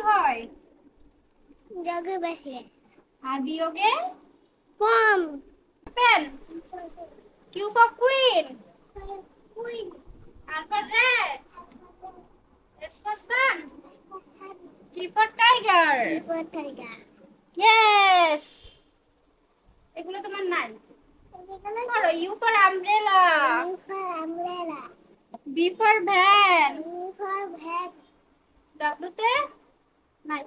হয়? যোগে বেশি। আর বিয়োগে? কম। Pen. Q for queen. Queen. R for rat. S for sun. T for tiger. Tiger. Yes. এগুলো তোমার নাই। পড়ো U for umbrella. U for umbrella. V for van. U for van. W তে নাই।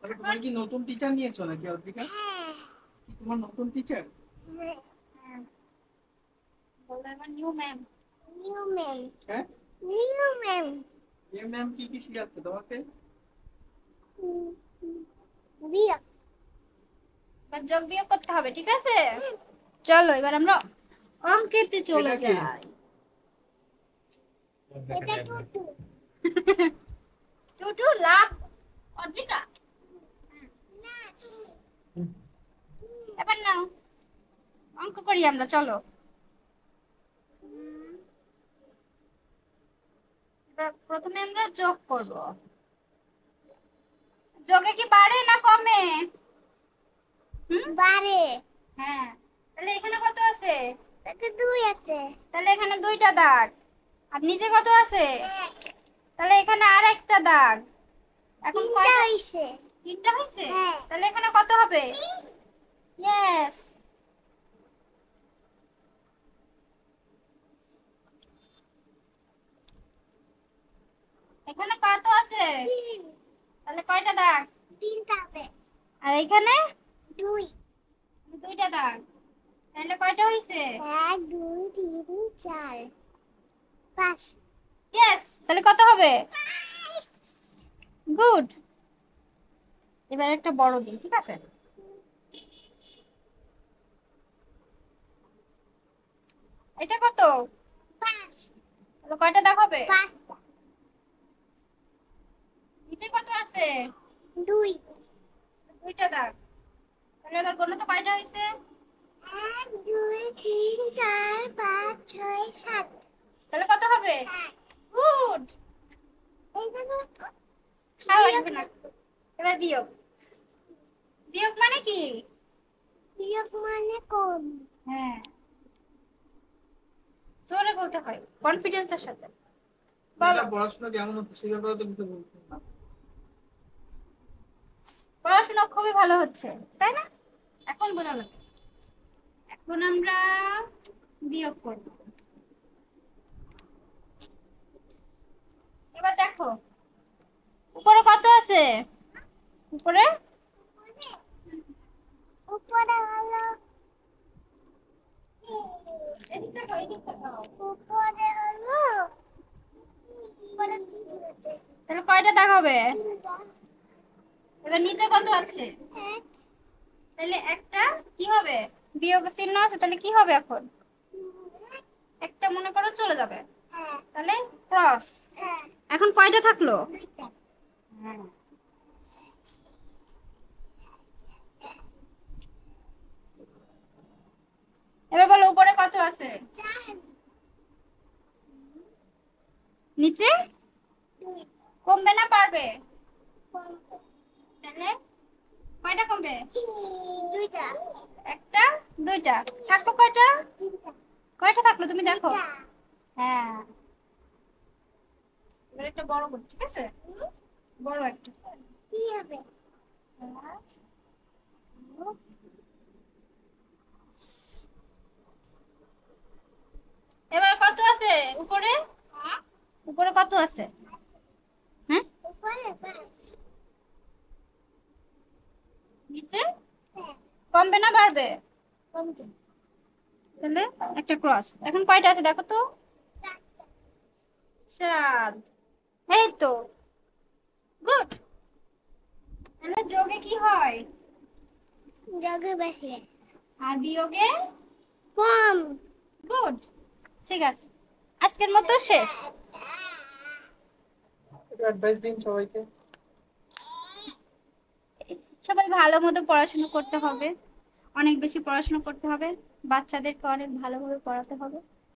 তাহলে তোমার কি নতুন টিচার নিয়েছো নাকি অদ্রিকা? হ্যাঁ। কি তোমার নতুন টিচার? হ্যাঁ। বলো আমার নিউ ম্যাম। New ma'am. হ্যাঁ, নিউ ম্যাম। এই ম্যাম কি কি শেখাচ্ছে তোমাকে? বিয়োগ। এবার যোগ বিয়োগ করতে হবে, ঠিক আছে? চলো এবার আমরা অঙ্কেতে চলে এটা কি? যাই। এটা টুটু। টুটু লাভ অদ্রিকা। না। এবার নাও অঙ্ক করি আমরা, চলো। এবার প্রথমে আমরা যোগ করব। যোগে কি বাড়ে না কমে? বারে। হ্যাঁ, তাহলে এখানে কত আছে? তাকে দুই আছে। তাহলে এখানে দুইটা দাগ। আর নিচে কত আছে? এক। তাহলে এখানে আর একটা দাগ। এখন তিনটা কয়টা হইছে? তিনটা হয়েছে? হ্যাঁ। তাহলে এখানে কত হবে? ইয়েস। এখানে কত আছে? তিন। তাহলে কয়টা দাগ? তিনটা হবে। আর এখানে দুই। দুইটা দাগ। তাহলে কয়টা হয়েছে? এক, দুই, তিন, চার, পাঁচ। ইয়েস। তাহলে কত হবে? গুড। এবার একটা বড় দিই, ঠিক আছে? এটা কত? পাঁচ। তাহলে কয়টা দাগ হবে? পাঁচটা। নিচে কত আছে? দুই। দুইটা দাগ। তাহলে এবার গণনা তো কয়টা হয়েছে? এক, দুই, তিন, চার, পাঁচ, ছয়, সাত। তাহলে কত হবে? গুড। আর লাগবে না। এবার বিয়োগ। বিয়োগ মানে কি? বিয়োগ মানে কম। হ্যাঁ, জোরে বলতে হয়, কনফিডেন্সের সাথে বলো। এটা পড়াশোনা কেমন হচ্ছে সে ব্যাপারে তো কিছু বলছো না। পড়াশোনা খুবই ভালো হচ্ছে, তাই না? এখন বোঝা যাবে। এখন আমরা বিয়োগ করব। এবার দেখো উপরে কত আছে? উপরে উপরে হলো এদিক তাকাও, এদিক তাকাও। উপরে হলো উপরে তিন আছে। তাহলে কয়টা দাগ হবে? তিনটা। এবার নিচে কত আছে? এক। তাহলে একটা কি হবে? বিয়োগ চিহ্ন আছে, তাহলে কি হবে এখন? একটা মনে করো চলে যাবে, হ্যাঁ। তাহলে ক্রস। হ্যাঁ। এখন কয়টা থাকলো? দুইটা। হ্যাঁ। এবার বলো উপরে কত আছে? চার। নিচে দুই। কমবে না বাড়বে? কমবে। তাহলে কয়টা কমবে? দুইটা। একটা দুইটা থাকলো কয়টা? তিনটা। কয়টা থাকলো তুমি দেখো। দুইটা। হ্যাঁ, এবার একটা বড় করি, ঠিক আছে? বড় একটা। কি হবে? এবার কত আছে উপরে? হ্যাঁ। উপরে কত আছে? হ্যাঁ, উপরে পাঁচ। নিচে হ্যাঁ। কমবে না বাড়বে? কমবে। তাহলে একটা ক্রস। এখন কয়টা আছে দেখো তো? চারটা। চার। এই তো গুড। তাহলে যোগে কি হয়? যোগে বেশি। আর বিয়োগে কম। গুড। ঠিক আছে, আজকের মতো শেষ। এটা অ্যাডভাইস দিন সবাইকে। সবাই ভালো মতো পড়াশোনা করতে হবে, অনেক বেশি পড়াশোনা করতে হবে। বাচ্চাদেরকে অনেক ভালোভাবে পড়াতে হবে।